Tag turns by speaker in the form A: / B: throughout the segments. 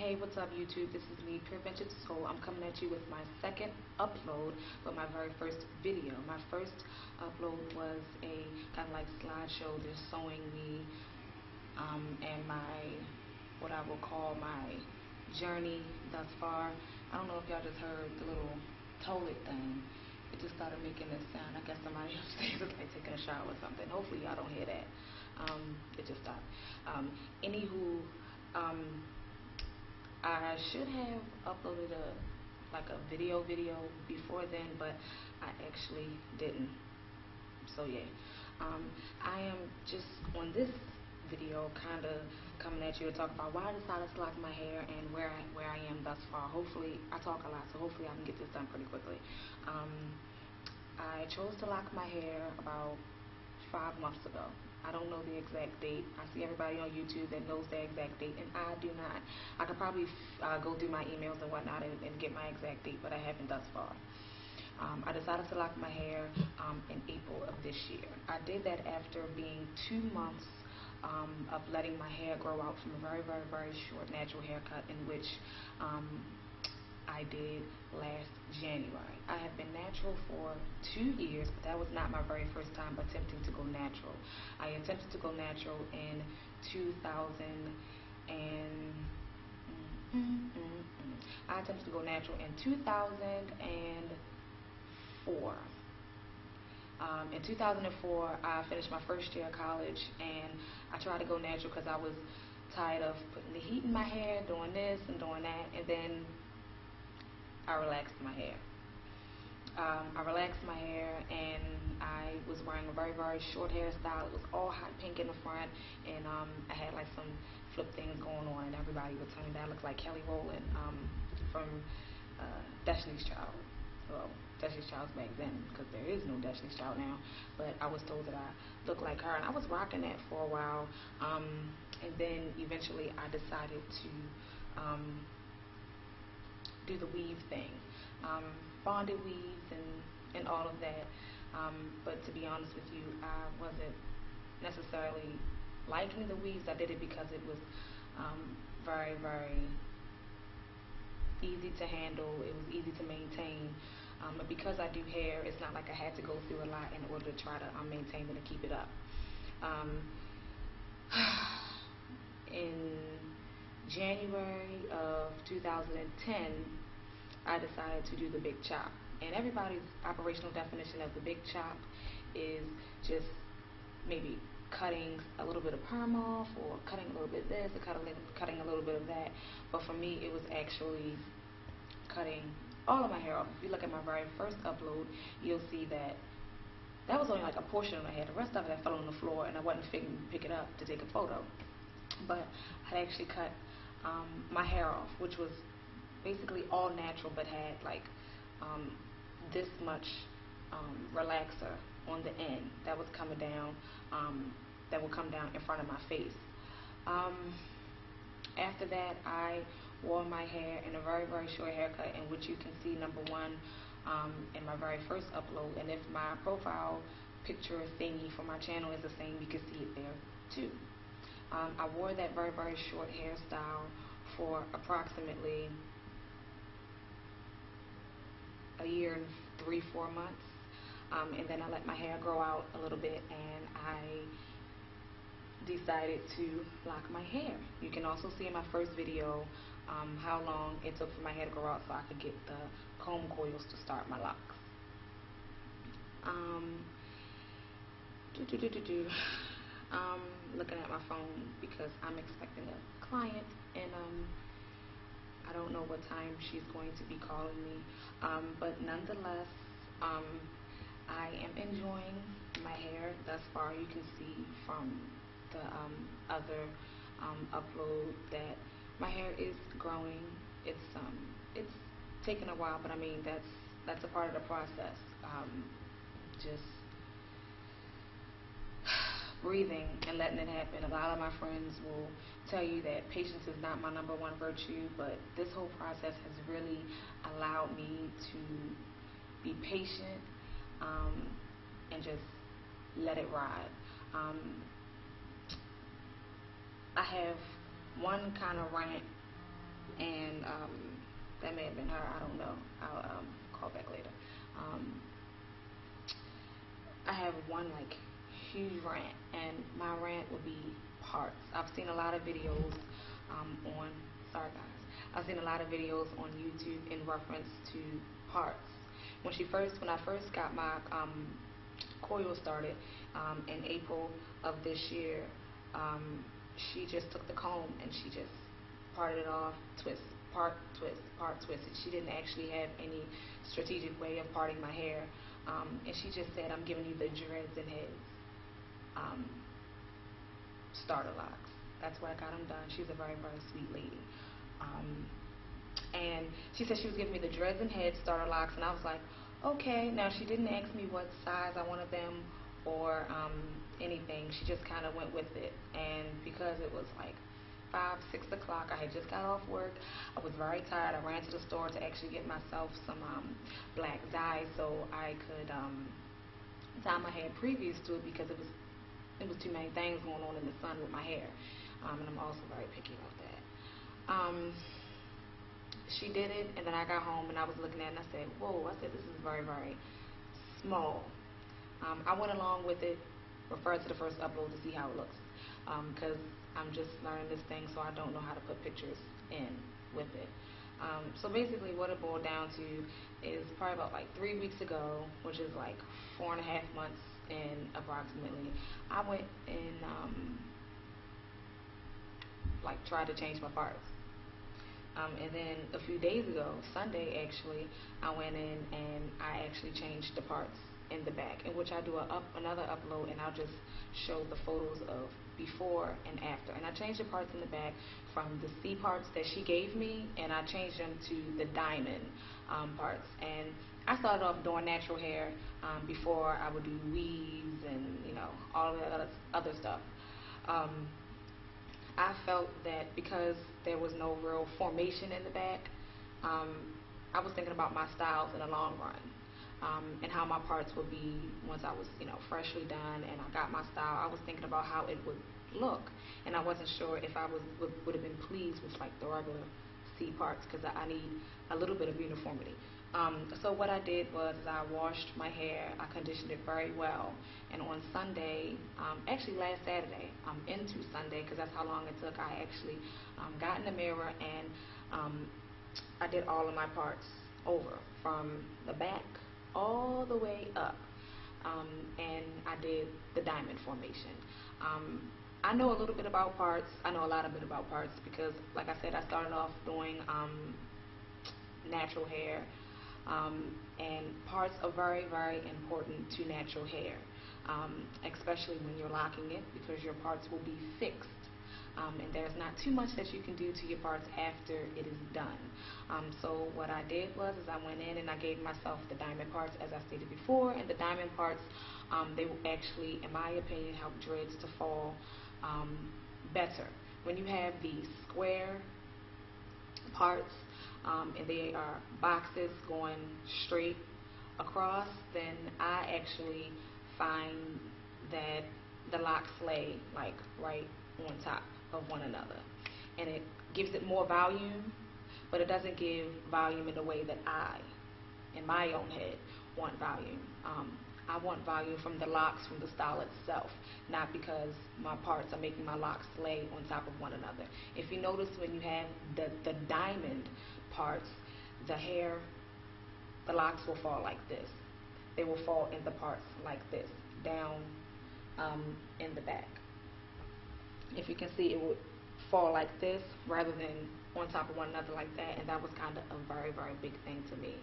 A: Hey, what's up YouTube? This is me, Pure Ventured Soul. I'm coming at you with my second upload, but my very first video. My first upload was a kind of like slideshow just showing me and what I will call my journey thus far. I don't know if y'all just heard the little toilet thing. It just started making this sound. I guess somebody upstairs is like taking a shower or something. Hopefully y'all don't hear that. It just stopped. Anywho, I should have uploaded a video before then, but I actually didn't. So yeah, I am just on this video kind of coming at you to talk about why I decided to lock my hair and where I am thus far. Hopefully, I talk a lot, so hopefully I can get this done pretty quickly. I chose to lock my hair about 5 months ago. I don't know the exact date. I see everybody on YouTube that knows the exact date, and I do not. I could probably go through my emails and whatnot and get my exact date, but I haven't thus far. I decided to lock my hair in April of this year. I did that after being 2 months of letting my hair grow out from a very, very, very short natural haircut, in which I did last January. I have been natural for 2 years, but that was not my very first time attempting to go natural. I attempted to go natural in 2000 and I attempted to go natural in 2004. In 2004, I finished my first year of college, and I tried to go natural because I was tired of putting the heat in my hair, doing this and doing that, and then I relaxed my hair. I relaxed my hair, and I was wearing a very, very short hairstyle. It was all hot pink in the front, and I had like some flip things going on, and everybody would tell me that I looked like Kelly Rowland from Destiny's Child. Well, Destiny's Child's back then, because there is no Destiny's Child now, but I was told that I looked like her, and I was rocking that for a while, and then eventually I decided to do the weave thing, bonded weaves and all of that, but to be honest with you, I wasn't necessarily liking the weaves. I did it because it was very, very easy to handle. It was easy to maintain, but because I do hair, it's not like I had to go through a lot in order to try to maintain it and keep it up. In January of 2010, I decided to do the big chop. And everybody's operational definition of the big chop is just maybe cutting a little bit of perm off, or cutting a little bit of this, or cutting a little bit of that. But for me, it was actually cutting all of my hair off. If you look at my very first upload, you'll see that that was only like a portion of my hair. The rest of it I fell on the floor, and I wasn't figuring to pick it up to take a photo. But I actually cut my hair off, which was basically all natural, but had like this much relaxer on the end that was coming down, that would come down in front of my face. After that, I wore my hair in a very, very short haircut, in which you can see number one in my very first upload. And if my profile picture thingy for my channel is the same, you can see it there too. I wore that very, very short hairstyle for approximately a year and 3-4 months, and then I let my hair grow out a little bit, and I decided to lock my hair. You can also see in my first video how long it took for my hair to grow out so I could get the comb coils to start my locks. Looking at my phone because I'm expecting a client, and I don't know what time she's going to be calling me, but nonetheless, I am enjoying my hair thus far. You can see from the other upload that my hair is growing. It's taken a while, but I mean that's a part of the process. Just breathing and letting it happen. A lot of my friends will tell you that patience is not my #1 virtue, but this whole process has really allowed me to be patient and just let it ride. I have one kind of rant and that may have been her. I don't know. I'll call back later. Um, I have one like huge rant, and my rant would be parts. I've seen a lot of videos on. Sorry guys. I've seen a lot of videos on YouTube in reference to parts. When I first got my coil started in April of this year, she just took the comb and she just parted it off, twist, part, twist, part, twist. She didn't actually have any strategic way of parting my hair, and she just said, "I'm giving you the dreads and heads um, starter locks." That's where I got them done. She's a very, very sweet lady. Um, and she said she was giving me the dreads and head starter locks, and I was like, okay. Now, she didn't ask me what size I wanted them or anything. She just kind of went with it, and because it was like 5, 6 o'clock, I had just got off work, I was very tired. I ran to the store to actually get myself some black dye so I could dye my hair previous to it, because it was too many things going on in the sun with my hair, and I'm also very picky about that. She did it, and then I got home and I was looking at it and I said, whoa, I said, this is very, very small. I went along with it, referred to the first upload to see how it looks, because I'm just learning this thing, so I don't know how to put pictures in with it. So basically what it boiled down to is probably about like 3 weeks ago, which is like 4.5 months in approximately, I went and like tried to change my parts. And then a few days ago, Sunday actually, I went in and I actually changed the parts in the back, in which I do another upload, and I'll just show the photos of before and after. And I changed the parts in the back from the C parts that she gave me, and I changed them to the diamond parts. And I started off doing natural hair before I would do weaves and all of that other stuff. I felt that because there was no real formation in the back, I was thinking about my styles in the long run, and how my parts would be once I was, freshly done and I got my style. I was thinking about how it would look, and I wasn't sure if I would have been pleased with like the regular C parts, because I need a little bit of uniformity. So what I did was I washed my hair, I conditioned it very well, and on Sunday, actually last Saturday, into Sunday, because that's how long it took, I actually got in the mirror and I did all of my parts over from the back all the way up, and I did the diamond formation. I know a little bit about parts. I know a lot of bit about parts because, like I said, I started off doing natural hair, and parts are very, very important to natural hair, especially when you're locking it, because your parts will be fixed, and there's not too much that you can do to your parts after it is done. So what I did was I went in and I gave myself the diamond parts, as I stated before, and the diamond parts, they will actually, in my opinion, help dreads to fall better. When you have the square parts, and they are boxes going straight across, then I actually find that the locks lay like right on top of one another, and it gives it more volume, but it doesn't give volume in the way that I, in my own head, want volume. I want volume from the locks, from the style itself, not because my parts are making my locks lay on top of one another. If you notice, when you have the diamond parts, the locks will fall like this. They will fall in the parts like this, down in the back. If you can see, it would fall like this rather than on top of one another like that, and that was kind of a very, very big thing to me.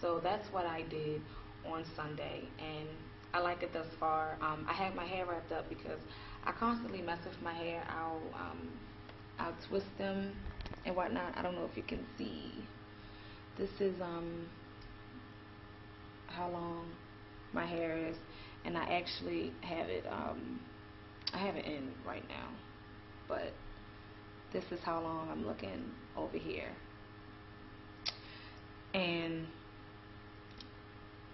A: So that's what I did on Sunday, and I like it thus far. I have my hair wrapped up because I constantly mess with my hair. I'll twist them and whatnot. I don't know if you can see. This is how long my hair is, and I actually have it I have it in right now, but this is how long I'm looking over here. And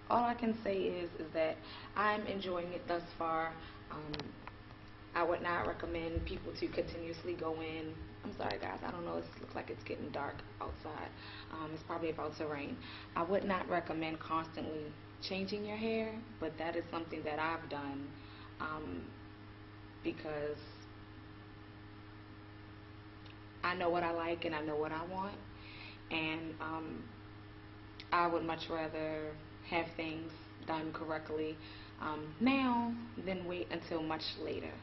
A: all I can say is that I'm enjoying it thus far. I would not recommend people to continuously go in I'm sorry guys, I don't know, it looks like it's getting dark outside. It's probably about to rain. I would not recommend constantly changing your hair, but that is something that I've done because I know what I like and I know what I want, and I would much rather have things done correctly now than wait until much later.